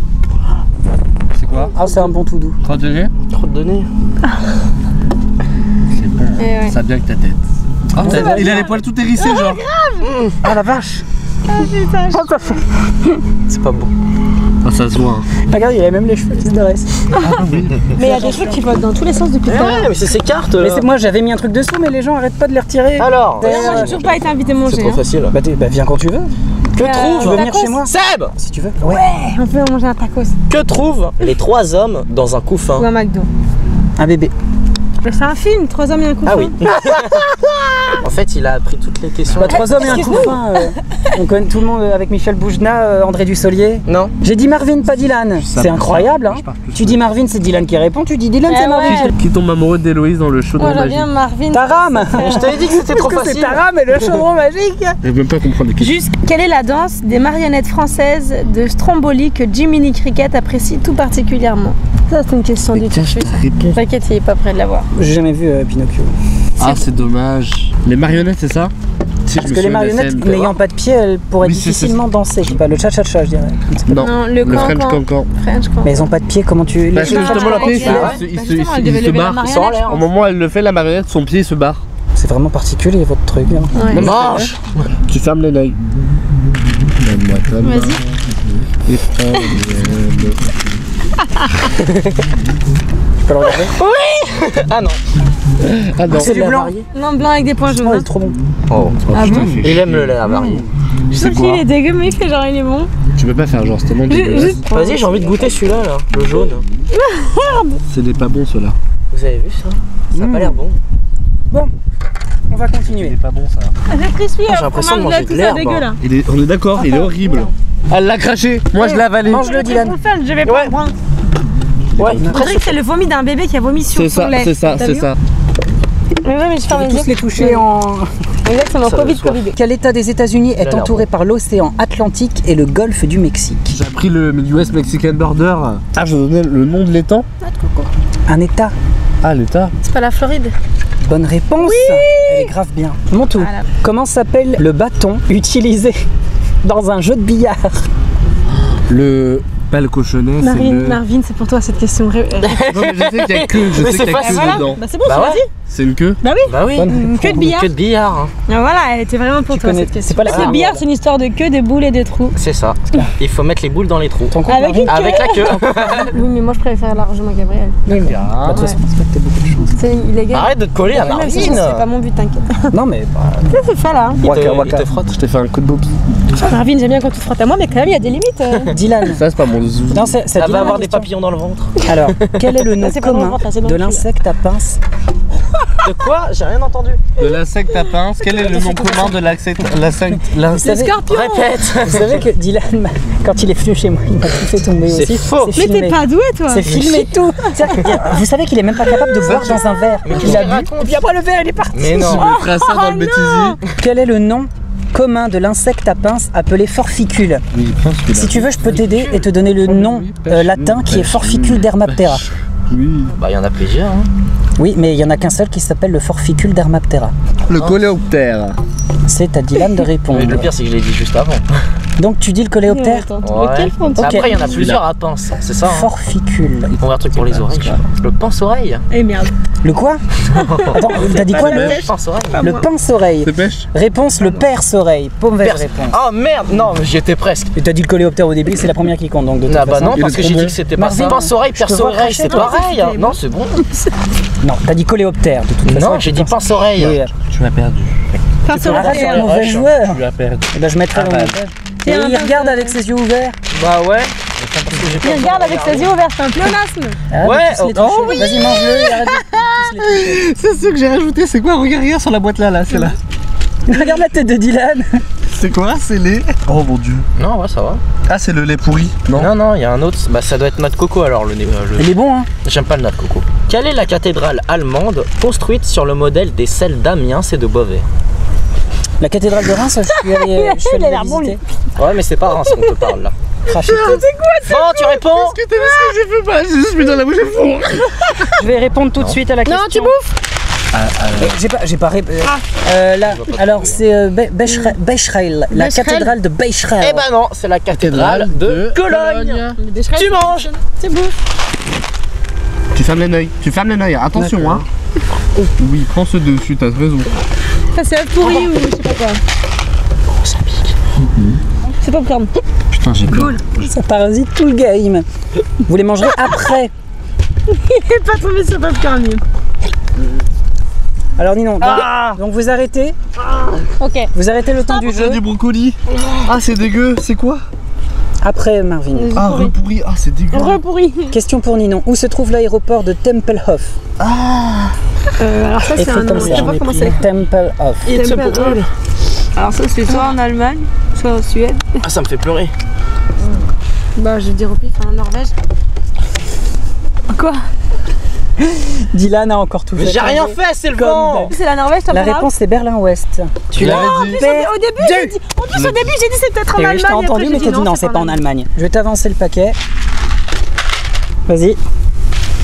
C'est quoi? Ah, c'est un bon tout doux. Crotte de nez? Crotte de nez. C'est bon. Eh ouais. Ça a bien que ta tête. Oh, il a les poils tout hérissés, genre. Ah la vache. Putain, C'est pas bon. Ah, ça se voit. Hein. Regarde, il a même les cheveux qui se dressent. mais il y a des trucs qui votent dans tous les sens depuis tout à l'heure. Mais c'est ces cartes Mais là. moi j'avais mis un truc dessous, mais les gens arrêtent pas de les retirer. Alors, Moi, j'ai toujours pas été invité manger. c'est trop Hein. facile. Bah viens quand tu veux. Que Tu trouvent veux venir chez moi Seb, si tu veux. Ouais, on peut manger un tacos que trouvent les 3 hommes dans un couffin? ou un McDo. Un bébé. Mais c'est un film, 3 hommes et un couffin. Ah oui. En fait, il a appris toutes les questions. Bah 3 hommes et un couffin. On connaît tout le monde avec Michel Boujna, André Dussolier. Non. J'ai dit Marvin, pas Dylan. C'est incroyable, hein. Je pars plus Tu dis Marvin, c'est Dylan qui répond. Tu dis Dylan, Eh c'est Marvin. ouais. Qui tombe amoureux d'Héloïse dans le chaudron Moi, j'aime magique? bien Marvin. Taram. Je t'avais dit que c'était trop Parce que facile. c'est Taram et le chaudron magique. Je vais même pas comprendre les questions. Juste, quelle est la danse des marionnettes françaises de Stromboli que Jiminy Cricket apprécie tout particulièrement? Ça, c'est une question du Tiens, je tout. te réponds. T'inquiète, il est pas prêt de l'avoir. J'ai jamais vu Pinocchio. Ah, c'est dommage. Les marionnettes, c'est ça? Si, je Parce me que les souviens de la marionnettes, scène. n'ayant pas de pied, elles pourraient Oui, c'est difficilement danser. Je sais pas, le cha-cha-cha, je dirais. Non, Non, le le French cancan. Cancan. French cancan. Mais elles ont pas de pied, comment tu. Parce que les- justement, la pied, Bah, il justement, elle devait se lever la barre. marionnette. Sans l'air. Au moment où elle le fait, la marionnette, son pied se barre. C'est vraiment particulier votre truc. Hein. Ouais. Non, mais Mange. Tu fermes les l'œil. Donne-moi ta main. Vas-y. Et prends le- Tu peux le regarder. Ah non. Ah non. C'est du lait blanc. avarié. Non, blanc avec des points Oh, jaunes. il hein. est trop bon. Oh. Oh, Ah putain, bon fais Il chier. aime le lait avarié. Je C'est sais qu'il quoi? est dégueu, mais il fait genre il est bon. Tu peux pas faire genre, c'est tellement dégueulasse. Juste. Vas-y, j'ai envie de goûter celui-là, là, le jaune. Ce n'est pas bon, cela. Vous avez vu ça? Ça a pas l'air bon. Bon, on va Il continuer. est pas bon, ça. J'ai pris celui-là. j'ai l'impression de manger de tout ça l'herbe, dégueu là. On est d'accord, il est horrible. Elle l'a craché. Moi, je l'ai avalé. Mange-le, Dylan. Je vais pas Ouais. le prendre. Ouais, On dirait que c'est le vomi d'un bébé qui a vomi sur C'est son ça, lait. c'est ça, T'as c'est vu ça. Mais ouais, mais je On ferme va les tous yeux. les toucher en. Exactement, Ça Covid, le soif. Covid. Quel état des États-Unis est l'air entouré par l'océan Atlantique et le golfe du Mexique? J'ai appris le US Mexican Border. Ah, je vais donner le nom de l'étang. Un état. Ah, l'état. C'est pas la Floride. Bonne réponse. Elle est grave bien. Mon tout. Voilà. Comment s'appelle le bâton utilisé dans un jeu de billard? Le. Pas le cochonnet, c'est le. Marvin, c'est pour toi cette question. Non, mais je sais qu'il y a que, Mais c'est facile. dedans. Bah c'est bon, Bah tu ouais. l'as dit. C'est une queue. Bah oui. Bah oui. Bonne Que de billard. Que de billard. Hein. Ah, voilà, elle était vraiment pour Tu toi connais- cette question. c'est pas la Parce que le seule. billard, c'est une histoire de queue, de boules et de trous. C'est ça. Il faut mettre les boules dans les trous. Ton compte, Avec Marvin? une queue. Avec la queue. Oui, mais moi je préfère largement Gabriel. Oui, mais bah, de toute façon, c'est pas que t'as beaucoup de chance. C'est illégal. Arrête de te coller à Même si c'est Marvin. pas mon but, t'inquiète. Non, mais bah, Qu'est-ce que tu fais là Il Waka, te waka. frotte. Je t'ai fait un coup de bob. Marvin, j'aime bien quand tu te frottes à moi, mais quand même, il y a des limites. Dylan. Ça, c'est pas mon zou. Non, ça Elle dit va la avoir des question. papillons dans le ventre. Alors, quel est le nom C'est pas dans le commun ventre, là, c'est dans de le cul, là. l'insecte à pince? De quoi? J'ai rien entendu. De l'insecte à pince. Quel est le nom commun de l'insecte. Vous savez, Scorpion. Répète. vous savez que Dylan, quand il est venu chez moi, il m'a tout fait tomber C'est aussi. faux. C'est Mais filmé. t'es pas doué, toi. C'est filmé tout. Vous savez qu'il est même pas capable de boire dans un verre. Mais Il qu'est-ce a qu'il bu, raconte et puis après le verre il est parti. Mais Je non. mettrai ça dans le bêtisier. Quel est le nom commun de l'insecte à pince appelé forficule? Oui, pince que Si tu veux, je peux t'aider et te donner le nom latin qui est Forficule dermaptera. Oui. Bah, il y en a plusieurs. Hein. Oui, mais il y en a qu'un seul qui s'appelle le Forficule dermaptera. Le coléoptère. C'est à Dylan de répondre. Mais le pire, c'est que je l'ai dit juste avant. Donc tu dis le coléoptère? Ouais. Lequel front Après, il y en a Celui-là. plusieurs à pince. C'est ça. Hein. Forficule. On va un truc pour les oreilles. Je sais pas. Le pince-oreille. Eh merde. Le quoi? Attends, t'as dit quoi Le le pince-oreille. Le pince-oreille. C'est pêche. Réponse le perce-oreille. Mauvaise réponse. Oh merde, non, mais j'y étais presque. Et t'as dit le coléoptère au début, c'est la première qui compte donc de toute Ah bah façon. non, Et parce le que j'ai dit trombone. que c'était pas Marvin, ça. Pince-oreille, je te vois perce-oreille, cracher c'est dans pareil. Hein. Non, c'est bon. Non, t'as dit coléoptère de toute façon. Non, j'ai dit pince-oreille. Oui, Tu m'as perdu. Pince arrête, oreille. c'est un Ouais, mauvais je- joueur. Tu as perdu. Eh ben, je mettrai Ah, le bah. montage. Et Tiens, il regarde avec ses yeux ouverts. Bah ouais. Il regarde avec ses yeux ouverts, c'est un pléonasme. Arrête Ouais, de tous les oh, toucher. oui. Vas-y, mange-le et arrête de tous les toucher. C'est ce que j'ai rajouté. C'est quoi? Regarde sur la boîte là, c'est là. Regarde la tête de Dylan. C'est quoi? C'est les. Oh mon dieu. Non, ouais, ça va. Ah, c'est le lait pourri. Non. Non, non, il y a un autre. Bah, ça doit être noix de coco alors. Il est bon, hein? J'aime pas le noix de coco. Quelle est la cathédrale allemande construite sur le modèle des celles d'Amiens et de Beauvais? La cathédrale de Reims, je suis allé Il a la l'air bon, visiter. Ouais, mais c'est pas Reims qu'on te parle là. Cracher tête. Bon, tu réponds. Est-ce que t'as vu ce que j'ai fait pas? J'ai juste mis dans la bouche et fond. Je vais répondre tout de suite à la question. Non, tu bouffes. J'ai pas là, alors c'est Becherel, la Becherel. cathédrale de Becherel. Eh ben non, c'est la cathédrale de Cologne. Tu manges. C'est beau. Tu fermes les yeux. Tu fermes les yeux. Attention, hein. Oh, oui, prends ce dessus, t'as raison. Ça, c'est œuf pourri ou je sais pas quoi. Ça pique. C'est popcorn. Putain, j'ai peur. Ça parasite tout le game. Vous les mangerez après. Il est pas tombé sur popcorn, lui. Alors Ninon, donc vous arrêtez. Ok. Vous arrêtez le temps du jeu. J'ai du brocoli. Ah, c'est dégueu. C'est quoi? Après Marvin. Ah, repourri. Ah, c'est dégueu. Repourri. Question pour Ninon. Où se trouve l'aéroport de Tempelhof? Alors ça, c'est Écrit un comme nom. ça. Je sais pas comment c'est. Tempelhof. Alors ça, c'est soit en Allemagne, soit en Suède. Ah, ça me fait pleurer. Bah, je vais dire au pif, en Norvège. Quoi? Dylan a encore tout fait. J'ai rien fait, c'est le Comme vent. C'est la Norvège, t'as La pas mal. réponse c'est Berlin-Ouest. Tu l'avais dit. Au début, j'ai dit. En plus, au début, j'ai dit c'est peut-être en Et Allemagne. oui, je t'ai après, entendu, j'ai mais t'as dit non, c'est pas en Allemagne. Je vais t'avancer le paquet. Vas-y.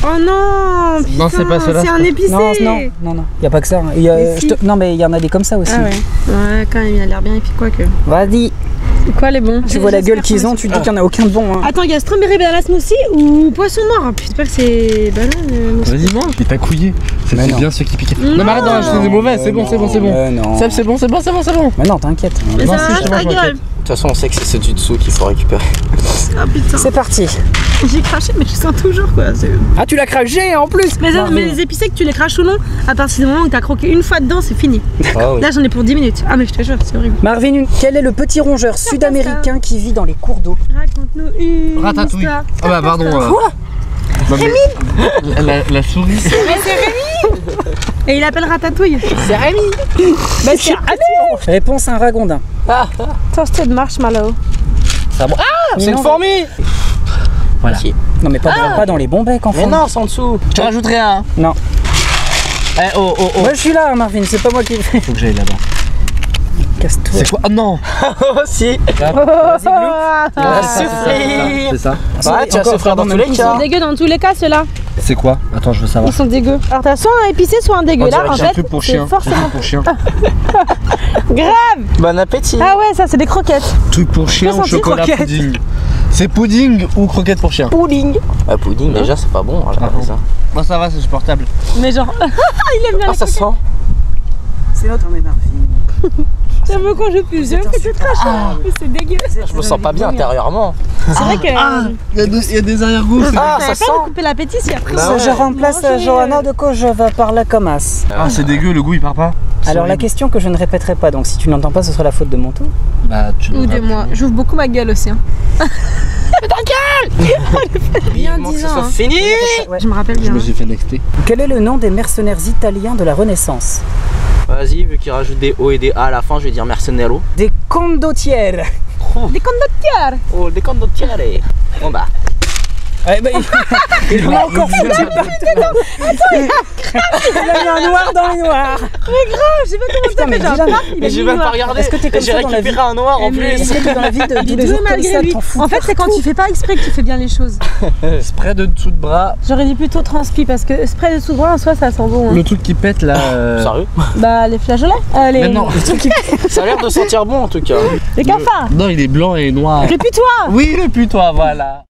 Oh non, putain, Non, c'est pas cela, c'est un c'est épicé. Non, y a pas que ça. Il y a- Mais si. Non, mais il y en a des comme ça aussi. Ah ouais. Ouais, quand même, il a l'air bien épique, quoi que. Vas-y. Quoi, les bons? Tu vois la gueule qu'ils ont, tu dis qu'il y en a aucun de bon. Hein. Attends, il y a strawberry banana smoothie ou poisson noir? J'espère que c'est banane. Vas-y, mange. Il t'a couillé. Mais C'était non. bien ceux qui piquaient. Non, mais arrête d'en acheter des mauvais. C'est bon, c'est bon, c'est bon. Non. Seb, c'est bon, c'est bon, c'est bon, c'est bon. Mais non, t'inquiète. Mais Non, ça si, va je te ta mange, gueule. m'inquiète. De toute façon, on sait que c'est ce du dessous qu'il faut récupérer. Ah putain. C'est parti. J'ai craché, mais je sens toujours quoi. Ah, tu l'as craché en plus. Mais, ça, Marvin. mais les épicés, que tu les craches ou non, à partir du moment où t'as croqué une fois dedans, c'est fini. Ah oui. Là, j'en ai pour 10 minutes. Ah, mais je te jure, c'est horrible. Marvin, quel est le petit rongeur sud-américain qui vit dans les cours d'eau? Raconte-nous une Ratatouille. histoire. Ah bah pardon. Quoi? Non, mais la souris. Mais c'est Rémi. Et il appelle Ratatouille. C'est Rémi. Bah, c'est Rémi. Réponse un ragondin. Toasted marshmallow. Ça bon. Ah, c'est Non. une fourmi. Voilà. Si. Non, mais pas dans les bons becs, enfin. Mais non, c'est en dessous. Tu rajouterais un. Non. Eh, oh, oh, oh. Moi, je suis là, Marvin, c'est pas moi qui le fais. Faut que j'aille là-bas. Casse-toi. C'est quoi? Oh non! Oh si. Vas-y, Blue. Tu vas souffrir. C'est ça. Ouais, tu vas Encore souffrir dans tous les Ils sont cas. dégueux dans tous les cas, ceux-là. C'est quoi? Attends, je veux savoir. Ils sont dégueux. Alors t'as soit un épicé, soit un dégueu. On Là, dirait en qu'il y a fait, Un truc pour c'est chien. Un forcément truc pour chien. grave. Bon appétit. Ah ouais, ça c'est des croquettes. Truc pour chien Que ou sont-ils, chocolat croquettes? pudding? C'est pudding ou croquette pour chien? Pudding. Ah, pudding déjà c'est pas bon, hein, j'ai appris ça. Moi ça va, c'est supportable. Mais genre, il aime bien Ah les ça croquettes. sent. C'est l'autre, on est Marvin. J'aime quand je pue, j'aime que c'est très cher. Mais c'est dégueu. Je me sens pas bien intérieurement. C'est vrai que. Il y a des arrière-goûts. Ah ça ça va sent. pas nous couper l'appétit si après. Bah ouais. Je remplace Manger, Johanna de quoi je vais parler comme as. Ah, c'est dégueu, le goût il part pas. Alors la question que je ne répéterai pas, donc si tu n'entends pas, ce sera la faute de mon tour. Bah, tu Ou de moi. J'ouvre beaucoup ma gueule aussi. Hein. Bien Vivement que 10 ce ans. soit Hein. fini. Je me rappelle Je bien. me suis fait nexter. Quel est le nom des mercenaires italiens de la Renaissance? Vas-y, vu qu'il rajoute des O et des A à la fin, je vais dire mercenero. Des condottieri. Des condottières. Oh, des condottiere. Bon bah. Ouais, bah, il en a encore foutu partout. Il a mis un noir dans les noirs. Mais grave, je sais pas comment Putain, ça mais fait. Genre, déjà, paf, il Mais est j'ai mis même pas noir. regardé. Est-ce que t'es comme J'ai ça dans la récupéré vie? un noir en Mais plus. Est-ce que t'es dans la vie de tous Il est les doué jours comme malgré ça, lui. t'en fous En fait, c'est quand tu fais pas exprès que tu fais bien les choses. Spray de dessous de bras. J'aurais dit plutôt transpi parce que spray de sous-bras en soi ça sent bon. Hein. Le truc qui pète là. Sérieux? Bah les flageolets. Les... Mais non, Ça a l'air de sentir bon en tout cas. Les cafards. non, il est blanc et noir. Répue-toi. Oui, le putois, voilà.